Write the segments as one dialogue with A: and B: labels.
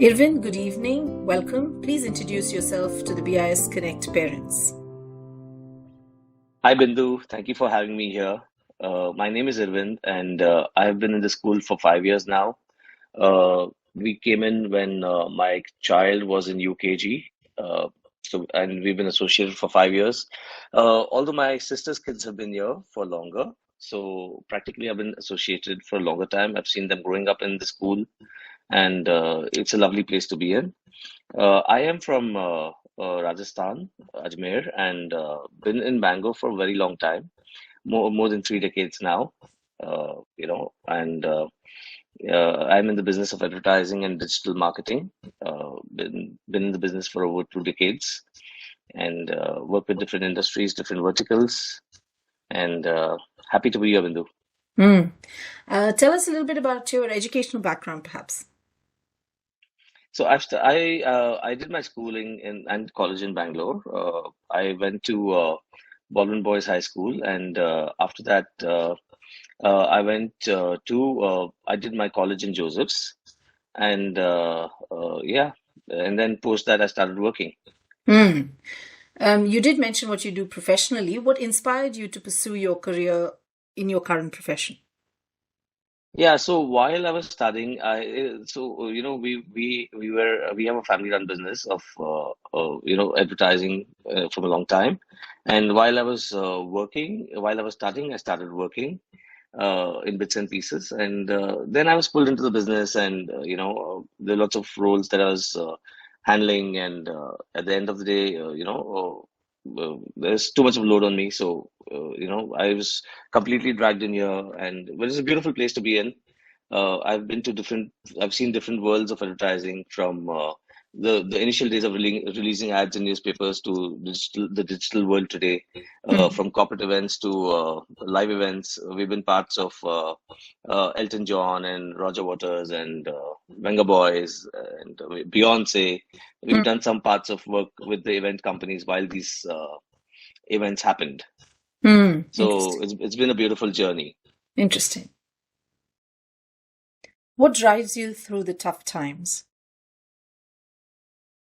A: Irwin, good evening. Welcome. Please introduce yourself to the BIS Connect parents.
B: Hi, Bindu. Thank you for having me here. My name is Irwind, and I have been in the school for 5 years now. We came in when my child was in UKG, and we've been associated for 5 years. Although my sister's kids have been here for longer, so practically I've been associated for a longer time. I've seen them growing up in the school, and it's a lovely place to be in. I am from Rajasthan, Ajmer, and been in Bangalore for a very long time, more than 3 decades now. I'm in the business of advertising and digital marketing. Been in the business for over 2 decades, and work with different industries, different verticals, and happy to be here, Bindu.
A: Hmm. Tell us a little bit about your educational background, perhaps.
B: So I did my schooling and college in Bangalore. I went to Baldwin Boys High School, and after that, I went I did my college in Joseph's, and yeah, and then post that I started working.
A: Hmm. You did mention what you do professionally. What inspired you to pursue your career in your current profession?
B: Yeah, so while I was studying, we have a family-run business of advertising from a long time, and while I was while I was studying, I started working in bits and pieces, and then I was pulled into the business, and there are lots of roles that I was handling, and at the end of the day, there's too much of load on me, so I was completely dragged in here, and but it's a beautiful place to be in. I've been to I've seen different worlds of advertising from the initial days of releasing ads in newspapers to the digital world today,
A: Hmm.
B: from corporate events to live events. We've been parts of Elton John and Roger Waters and Venga Boys and Beyonce. We've done some parts of work with the event companies while these events happened.
A: Hmm.
B: So
A: Interesting.
B: it's been a beautiful journey.
A: Interesting. What drives you through the tough times?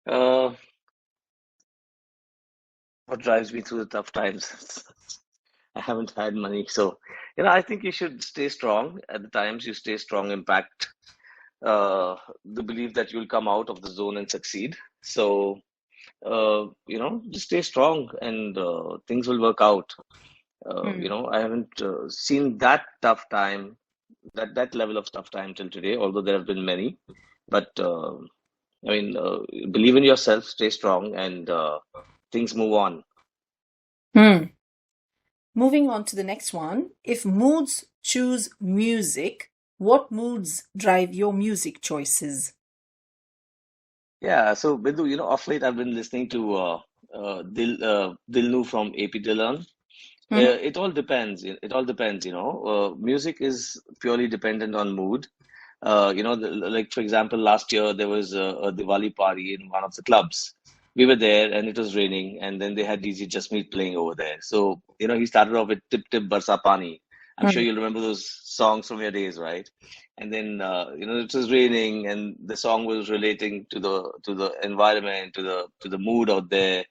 B: Uh, what drives me through the tough times? I haven't had money, so I think you should stay strong. At the times you stay strong, impact the belief that you'll come out of the zone and succeed. So just stay strong, and things will work out.
A: Hmm.
B: I haven't seen that tough time, that level of tough time till today, although there have been many. But I mean, believe in yourself, stay strong, and things move on.
A: Hmm. Moving on to the next one. If moods choose music, what moods drive your music choices?
B: Yeah, so Bindu, off late I've been listening to Dilnu from AP Dillon.
A: Mhm.
B: It all depends. It all depends. Music is purely dependent on mood. Like for example, last year there was a Diwali party in one of the clubs. We were there and it was raining, and then they had DJ Jasmeet playing over there. So he started off with Tip Tip Barsa Pani. I'm sure
A: Hmm.
B: you'll remember those songs from your days, right? And then it was raining, and the song was relating to the environment, to the mood out there.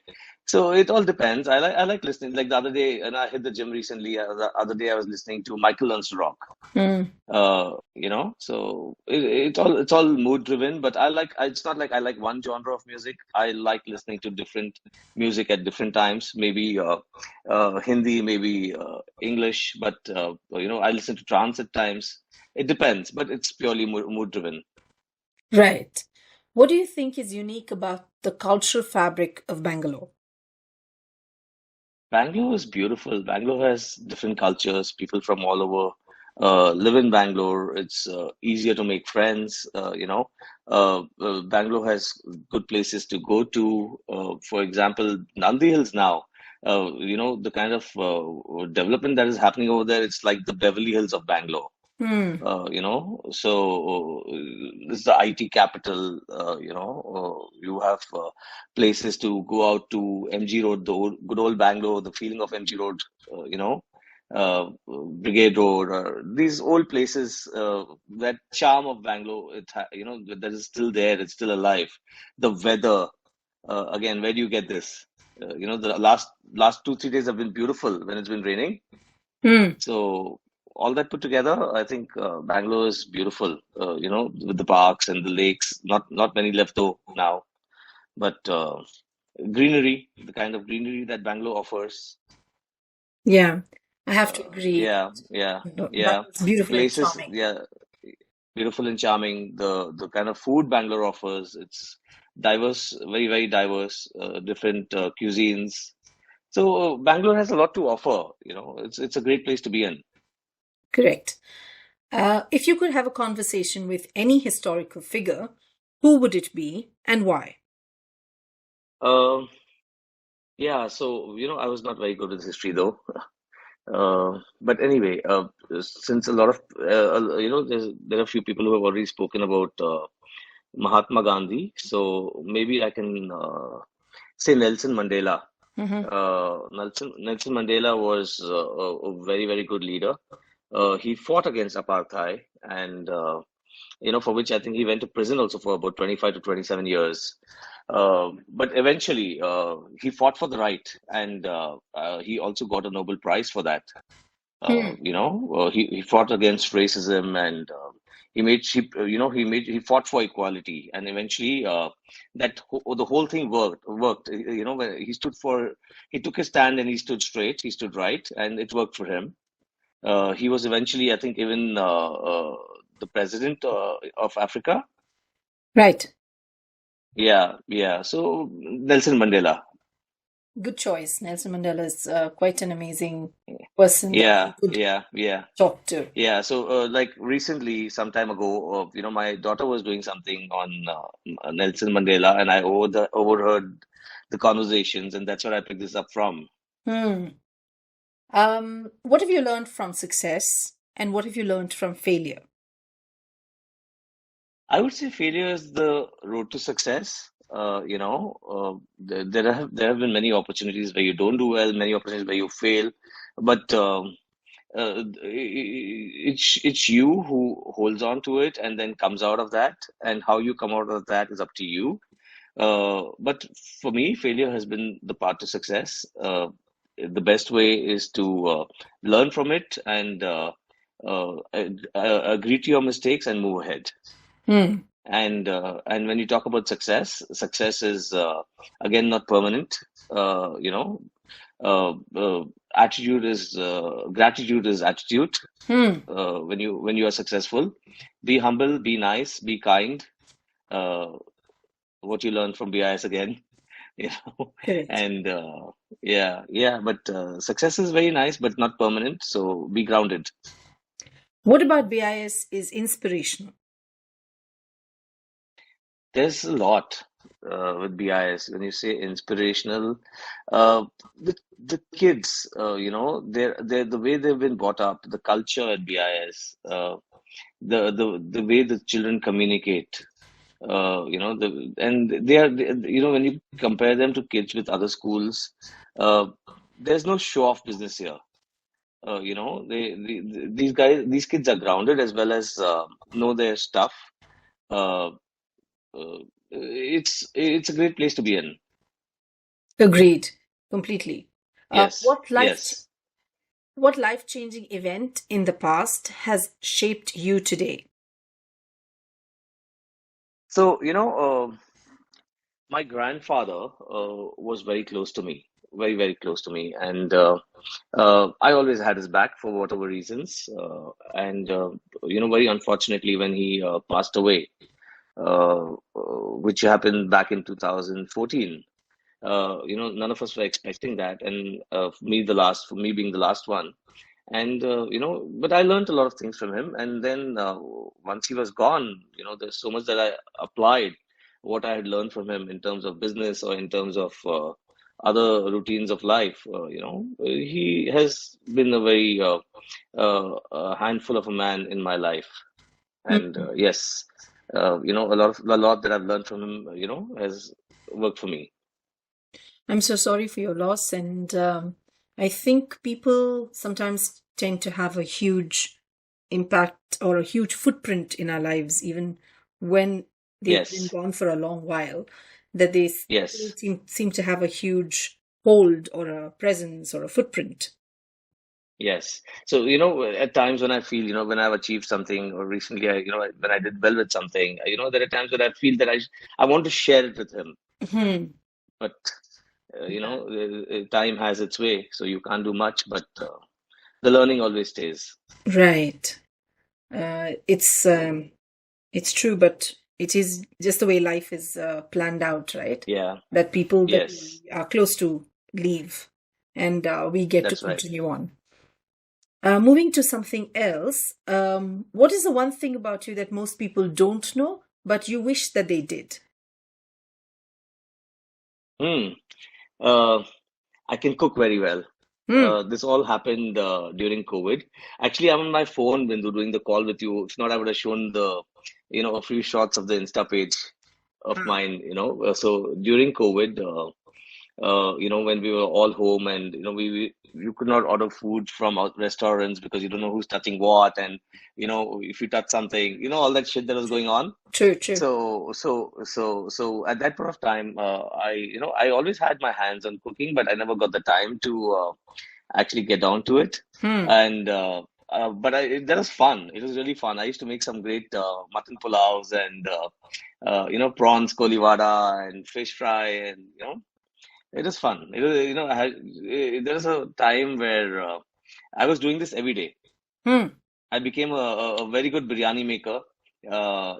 B: So it all depends. I like listening. Like the other day, and I hit the gym recently. The other day I was listening to Michael Learns to Rock.
A: Hmm.
B: So it's all mood driven, but it's not like I like one genre of music. I like listening to different music at different times, maybe Hindi, maybe English, but I listen to trance at times. It depends, but it's purely mood driven.
A: Right. What do you think is unique about the cultural fabric of Bangalore?
B: Bangalore is beautiful. Bangalore has different cultures, people from all over live in Bangalore. It's easier to make friends. Bangalore has good places to go to. For example, Nandi Hills now. The kind of development that is happening over there. It's like the Beverly Hills of Bangalore.
A: Hmm.
B: So this is the IT capital. You have places to go out to MG Road, the good old Bangalore, the feeling of MG Road. Brigade Road, or these old places. That charm of Bangalore, that is still there. It's still alive. The weather, again, where do you get this? The last 2 3 days have been beautiful when it's been raining.
A: Hmm.
B: So all that put together, I think Bangalore is beautiful. With the parks and the lakes. Not many left though now, but greenery, the kind of greenery that Bangalore offers.
A: Yeah, I have to agree
B: Yeah,
A: that
B: yeah, yeah.
A: Bangalore is beautiful and
B: Places,
A: charming.
B: yeah, beautiful and charming. The kind of food Bangalore offers, it's diverse, very, very diverse, different cuisines. So Bangalore has a lot to offer. It's a great place to be in.
A: Correct. If you could have a conversation with any historical figure, who would it be and why?
B: Um, yeah, so I was not very good with history though. But anyway, since a lot of there are a few people who have already spoken about Mahatma Gandhi, so maybe I can say Nelson Mandela.
A: Hmm.
B: Nelson Mandela was a very, very good leader. He fought against apartheid, and for which I think he went to prison also for about 25 to 27 years. But eventually, he fought for the right, and he also got a Nobel Prize for that.
A: Hmm.
B: He fought against racism, and he fought for equality, and eventually the whole thing worked. When he took his stand and he stood straight, he stood right, and it worked for him. He was eventually, I think, even the president of Africa.
A: Right.
B: Yeah, yeah. So Nelson Mandela.
A: Good choice. Nelson Mandela is quite an amazing person that we
B: Yeah,
A: could
B: yeah, yeah.
A: talk to.
B: Yeah, so like recently, some time ago, my daughter was doing something on Nelson Mandela, and I overheard the conversations, and that's where I picked this up from.
A: Hmm. What have you learned from success and what have you learned from failure?
B: I would say failure is the road to success. There have been many opportunities where you don't do well, many opportunities where you fail, but it's you who holds on to it and then comes out of that, and how you come out of that is up to you. But for me, failure has been the path to success. The best way is to learn from it and agree to your mistakes and move ahead.
A: Hmm.
B: And when you talk about success, success is again not permanent. Uh, you know, Attitude is gratitude is attitude.
A: Hmm.
B: When you are successful, be humble, be nice, be kind. Uh, what you learn from BIS again. you
A: Correct.
B: and yeah, yeah, but success is very nice but not permanent, so be grounded.
A: What about BIS is inspirational?
B: There's a lot with BIS. When you say inspirational, uh, the kids, they're the way they've been brought up, the culture at BIS, the way the children communicate, and they are, when you compare them to kids with other schools, uh, there's no show off business here. These kids are grounded as well as know their stuff. Uh, it's a great place to be in.
A: Agreed. Completely. Uh,
B: Yes,
A: what life ch-
B: yes.
A: what life-changing event in the past has shaped you today?
B: So, my grandfather was very close to me, very, very close to me, and I always had his back for whatever reasons. And very unfortunately, when he passed away, which happened back in 2014. None of us were expecting that, and for me being the last one, and but I learned a lot of things from him. And then once he was gone, there's so much that I applied what I had learned from him in terms of business or in terms of other routines of life. He has been a very a handful of a man in my life, and
A: Hmm.
B: yes, a lot that I've learned from him, has worked for me.
A: I'm so sorry for your loss, and I think people sometimes tend to have a huge impact or a huge footprint in our lives, even when they've been
B: Yes.
A: gone for a long while, that they still
B: Yes.
A: seem to have a huge hold or a presence or a footprint.
B: Yes. So, at times when I feel, when I've achieved something, or recently, when I did well with something, there are times when I feel that I want to share it with him.
A: Hmm.
B: But,
A: Yeah.
B: time has its way, so you can't do much, but the learning always stays.
A: Right. It's true, but it is just the way life is planned out, right?
B: Yeah.
A: That people that
B: Yes.
A: we are close to leave, and we get to
B: That's right.
A: continue on. Moving to something else, what is the one thing about you that most people don't know, but you wish that they did?
B: Hmm. Uh, I can cook very well.
A: Hmm.
B: This all happened during COVID. Actually, I'm on my phone when doing the call with you. If not, I would have shown a few shots of the Insta page of
A: Ah,
B: mine. So during COVID, when we were all home, and you could not order food from out restaurants because you don't know who's touching what, and if you touch something, all that shit that was going on.
A: true, true.
B: So at that point of time, I always had my hands on cooking, but I never got the time to actually get down to it.
A: Hmm.
B: And but that was fun. It was really fun. I used to make some great mutton pulavs and prawns kolivada and fish fry, and it was fun. It was, there was a time where I was doing this every day.
A: Hmm.
B: I became a very good biryani maker. I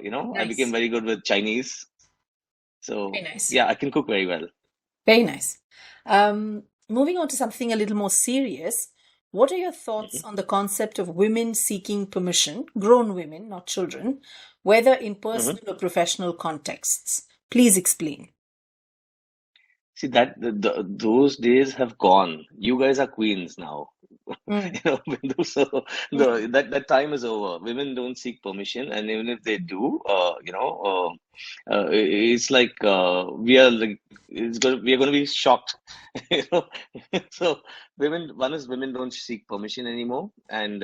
B: became
A: Nice.
B: very good with Chinese.
A: Very
B: So
A: nice.
B: yeah, I can cook very well.
A: Very nice. Moving on to something a little more serious, what are your thoughts
B: hmm
A: on the concept of women seeking permission, grown women, not children, whether in
B: hmm
A: personal or professional contexts? Please explain.
B: See that those days have gone. You guys are queens now.
A: Mm,
B: Bindu, so
A: mm.
B: that time is over. Women don't seek permission, and even if they do, it's like we are going to be shocked. you know. So women don't seek permission anymore, and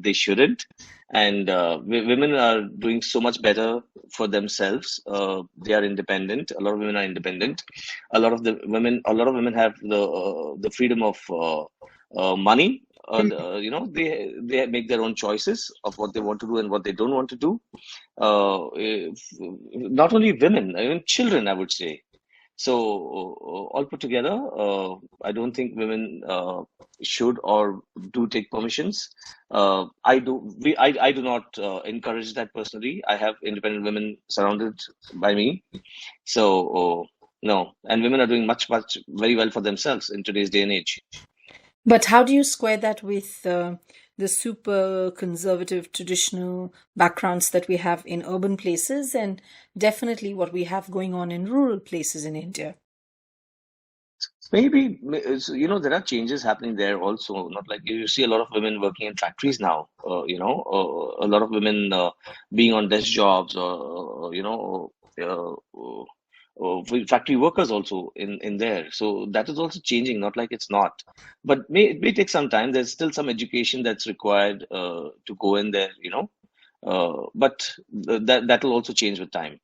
B: they shouldn't. And women are doing so much better for themselves. They are independent. A lot of women are independent. A lot of women have the freedom of money. They make their own choices of what they want to do and what they don't want to do. Not only women, even children, I would say. So all put together, I don't think women should or do take permissions. I do not encourage that personally. I have independent women surrounded by me. So no, and women are doing much very well for themselves in today's day and age.
A: But how do you square that with the super conservative traditional backgrounds that we have in urban places and definitely what we have going on in rural places in India?
B: Maybe, there are changes happening there also. Not like you see a lot of women working in factories now, a lot of women being on desk jobs, or, factory workers also in there. So that is also changing, not like it's not. But it may take some time. There's still some education that's required to go in there, but that will also change with time.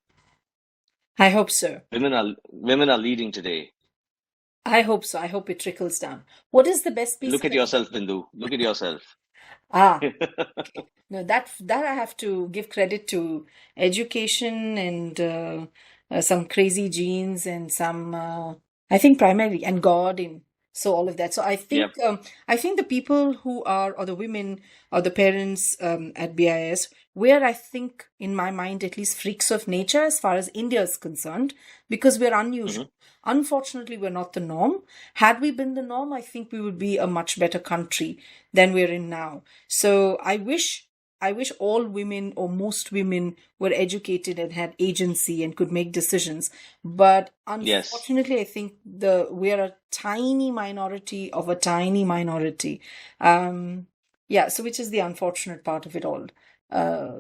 A: I hope so.
B: Women are leading today.
A: I hope so. I hope it trickles down. What is the best piece
B: Look
A: of
B: at
A: advice?
B: yourself, Bindu. Look at yourself.
A: Ah, okay. No, that I have to give credit to education and some crazy genes and some I think primarily and God and so all of that. So
B: Yep.
A: I think the people who are or the women or the parents at BIS, we're I think in my mind at least freaks of nature as far as India is concerned because we're unusual.
B: hmm
A: Unfortunately, we're not the norm. Had we been the norm, I think we would be a much better country than we're in now. So I wish all women or most women were educated and had agency and could make decisions. But
B: Yes.
A: unfortunately, I think we are a tiny minority of a tiny minority. Yeah, so which is the unfortunate part of it all. Uh,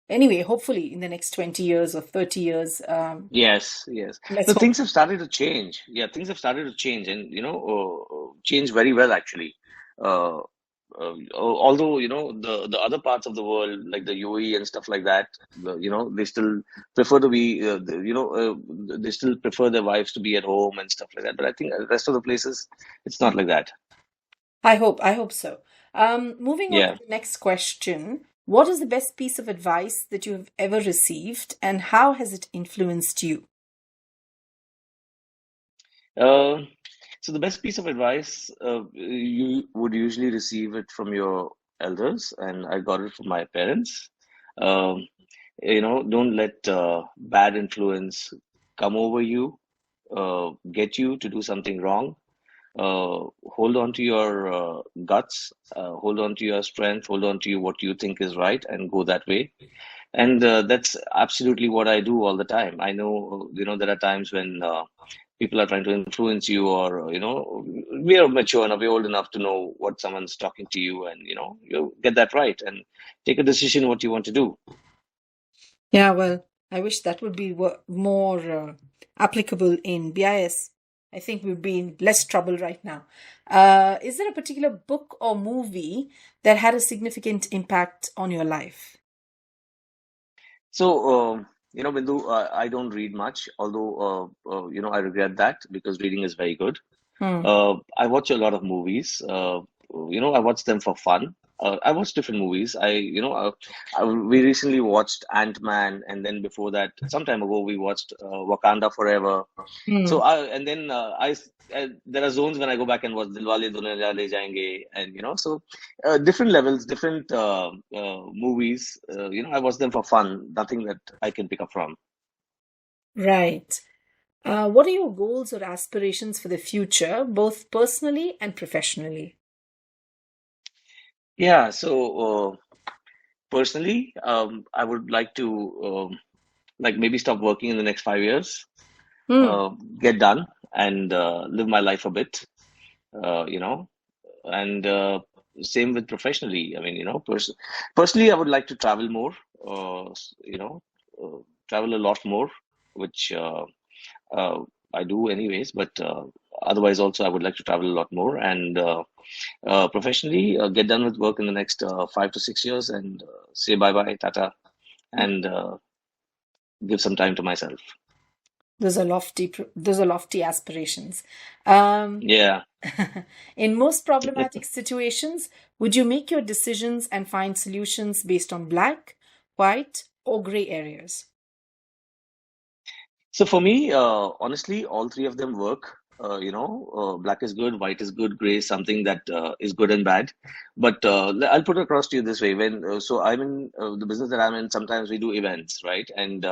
A: anyway, hopefully in the next 20 years or 30 years,
B: Yes. Yes.
A: let's
B: The
A: hope.
B: things have started to change. Yeah, things have started to change, and change very well actually. Uh, although the other parts of the world like the UAE and stuff like that, they still prefer to be they still prefer their wives to be at home and stuff like that. But I think the rest of the places it's not like that.
A: I hope so. Moving on to
B: Yeah.
A: the next question. What is the best piece of advice that you have ever received, and how has it influenced you?
B: Uh, so the best piece of advice you would usually receive it from your elders, and I got it from my parents. Um, don't let bad influence come over you, get you to do something wrong. Hold on to your guts, hold on to your strength, hold on to what you think is right, and go that way. And that's absolutely what I do all the time. I know, there are times when people are trying to influence you, or, we are mature enough, we're old enough to know what someone's talking to you, and, you get that right and take a decision what you want to do.
A: Yeah, well, I wish that would be more applicable in BIS. I think we'd be in less trouble right now. Is there a particular book or movie that had a significant impact on your life?
B: So, Bindu, I don't read much, although, I regret that because reading is very good.
A: Hmm.
B: I watch a lot of movies. I watch them for fun. I watch different movies. We recently watched Ant-Man, and then before that, some time ago, we watched Wakanda Forever.
A: Hmm.
B: And then there are zones when I go back and watch Dilwale Dulhania Le Jayenge, and so different levels, different movies. I watch them for fun. Nothing that I can pick up from.
A: Right. What are your goals or aspirations for the future, both personally and professionally?
B: Yeah. So personally, I would like to like maybe stop working in the next 5 years,
A: Hmm.
B: uh, get done, and live my life a bit. Uh, you know, and same with professionally. I mean, personally, I would like to travel more. Uh, you know, travel a lot more, which uh, I do anyways. But otherwise, also, I would like to travel a lot more, and professionally, get done with work in the next 5 to 6 years, and say bye bye, tata, and give some time to myself.
A: Those are lofty aspirations. Um,
B: Yeah.
A: in most problematic situations, would you make your decisions and find solutions based on black, white, or gray areas?
B: So for me, honestly, all three of them work. Black is good, white is good, gray is something that is good and bad. But I'll put it across to you this way: so I'm in the business that I'm in. Sometimes we do events, right? And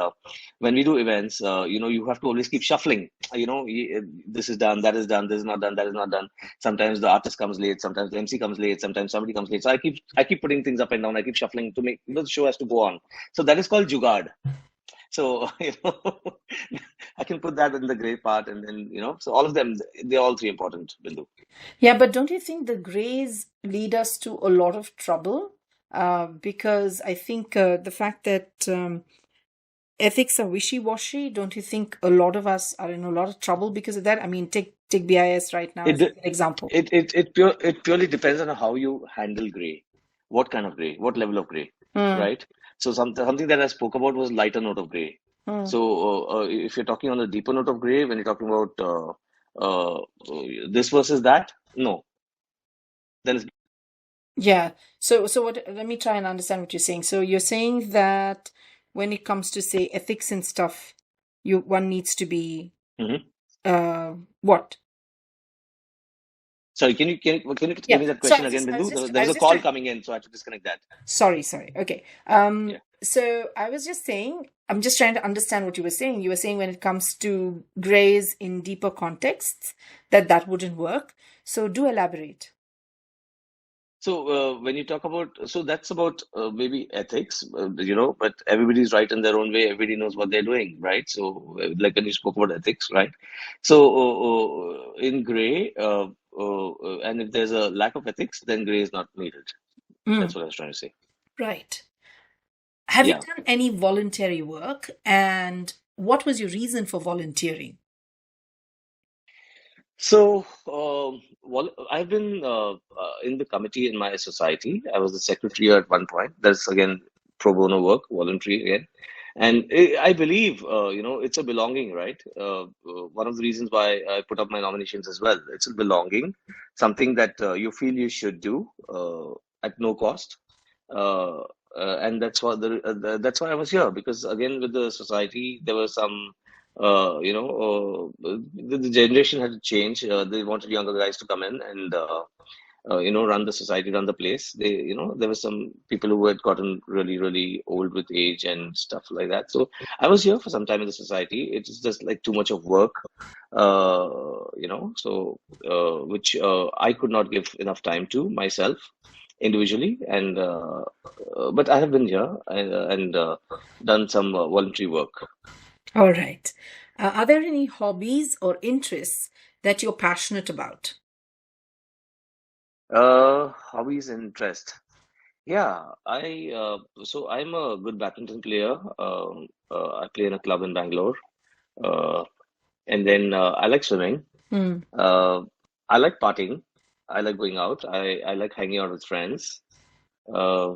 B: when we do events, you have to always keep shuffling. This is done, that is done, this is not done, that is not done. Sometimes the artist comes late, sometimes the MC comes late, sometimes somebody comes late. So I keep putting things up and down. I keep shuffling to make the show has to go on. So that is called jugaad. So, I can put that in the gray part, and then, so all of them, they're all three important, Bindu.
A: Yeah, but don't you think the grays lead us to a lot of trouble? Because I think the fact that ethics are wishy-washy, don't you think a lot of us are in a lot of trouble because of that? I mean, take BIS right now
B: It
A: as an
B: de-
A: example.
B: it purely depends on how you handle gray, what kind of gray, what level of gray,
A: Hmm.
B: right? So something that I spoke about was lighter note of gray.
A: Hmm.
B: So if you're talking on the deeper note of gray, when you're talking about uh, this versus that, no, then it's
A: Yeah. So what, let me try and understand what you're saying. So you're saying that when it comes to say ethics and stuff, one needs to be
B: Mhm.
A: what?
B: Sorry, can you give
A: Yeah.
B: me that
A: So
B: question again,
A: I was
B: Bindu?
A: just
B: There
A: I
B: was
A: was
B: a
A: just
B: call
A: trying.
B: coming in, so I had to disconnect that.
A: Sorry. Okay.
B: Yeah.
A: So I was just saying, I'm just trying to understand what you were saying. You were saying when it comes to grays in deeper contexts, that wouldn't work. So do elaborate.
B: So when you talk about, so that's about maybe ethics, but everybody's right in their own way. Everybody knows what they're doing, right? So like when you spoke about ethics, right? So in gray, and if there's a lack of ethics, then gray is not needed.
A: Mm,
B: That's what I was trying to say.
A: right. Have you
B: Yeah.
A: done any voluntary work? And what was your reason for volunteering?
B: So, I've been in the committee in my society. I was the secretary at one point. That's again pro bono work, voluntary again. And I believe, it's a belonging, right? One of the reasons why I put up my nominations as well. It's a belonging, something that you feel you should do at no cost. Uh, and that's why I was here, because again with the society there were some the generation had to change. They wanted younger guys to come in and run the society, run the place. There were some people who had gotten really, really old with age and stuff like that. So I was here for some time in the society. It was just like too much of work, which I could not give enough time to myself individually. And but I have been here and done some voluntary work.
A: All right. Are there any hobbies or interests that you're passionate about?
B: Hobbies and interest. Yeah, so I'm a good badminton player. I play in a club in Bangalore. Uh, and then I like swimming.
A: Hmm.
B: Uh, I like partying. I like going out. I like hanging out with friends. Uh,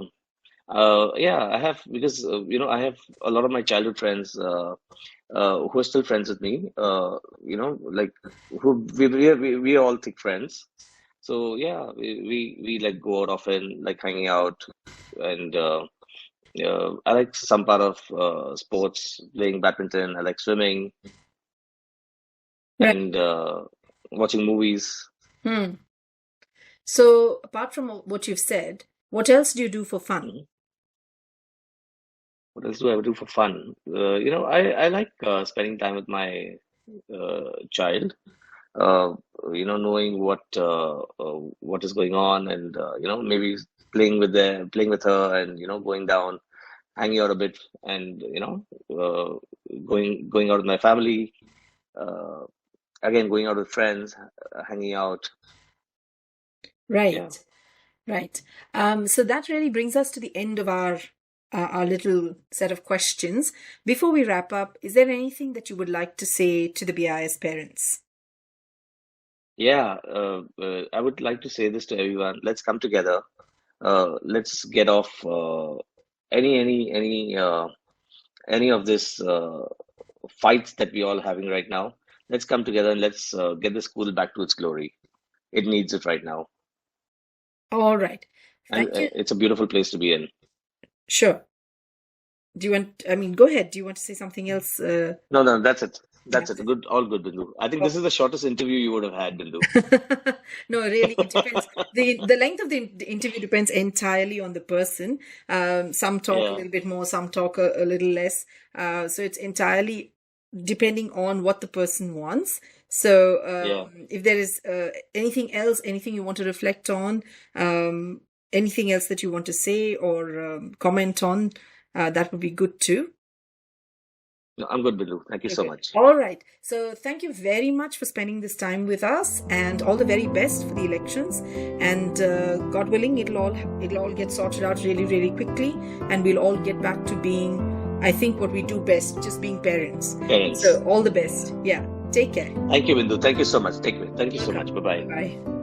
B: yeah, I have because I have a lot of my childhood friends who are still friends with me. Like who we are all thick friends. So yeah, we like go out often, like hanging out, and I like some part of sports, playing badminton. I like swimming
A: Right.
B: and watching movies.
A: Hmm. So, apart from what you've said, what else do you do for fun?
B: Mhm. What else do I do for fun? I like spending time with my child. Uh, Knowing what is going on, and maybe playing with her, and going down, hanging out a bit, and going out with my family. Uh, Again, going out with friends, hanging out. Yeah.
A: Right. Right. So that really brings us to the end of our little set of questions. Before we wrap up, is there anything that you would like to say to the BIS parents?
B: Yeah, I would like to say this to everyone. Let's come together. Let's get off any any any any of this fights that we all having right now. Let's come together and let's get the school back to its glory. It needs it right now,
A: All right.
B: and
A: Thank you.
B: it's a beautiful place to be in.
A: Sure. Do you want, I mean, go ahead. Do you want to say something else?
B: No, no, that's it. That's
A: That's
B: it.
A: it.
B: Good, all good, Bindu. I think this is the shortest interview you would have had, Bindu.
A: No, really, it depends. The length of the interview depends entirely on the person. Some talk a
B: Yeah,
A: little bit more, some talk a little less. So it's entirely depending on what the person wants. So
B: yeah.
A: if there is anything else, anything you want to reflect on, anything else that you want to say or comment on, that would be good too.
B: No, I'm good, Bindu. Thank you so
A: Okay.
B: much.
A: All right. So thank you very much for spending this time with us, and all the very best for the elections. And God willing, it'll all get sorted out really, really quickly, and we'll all get back to being, I think, what we do best, just being parents.
B: Parents.
A: So all the best. Yeah. Take care.
B: Thank you, Bindu. Thank you so much. Thank you so
A: Welcome.
B: much. Bye bye.
A: Bye.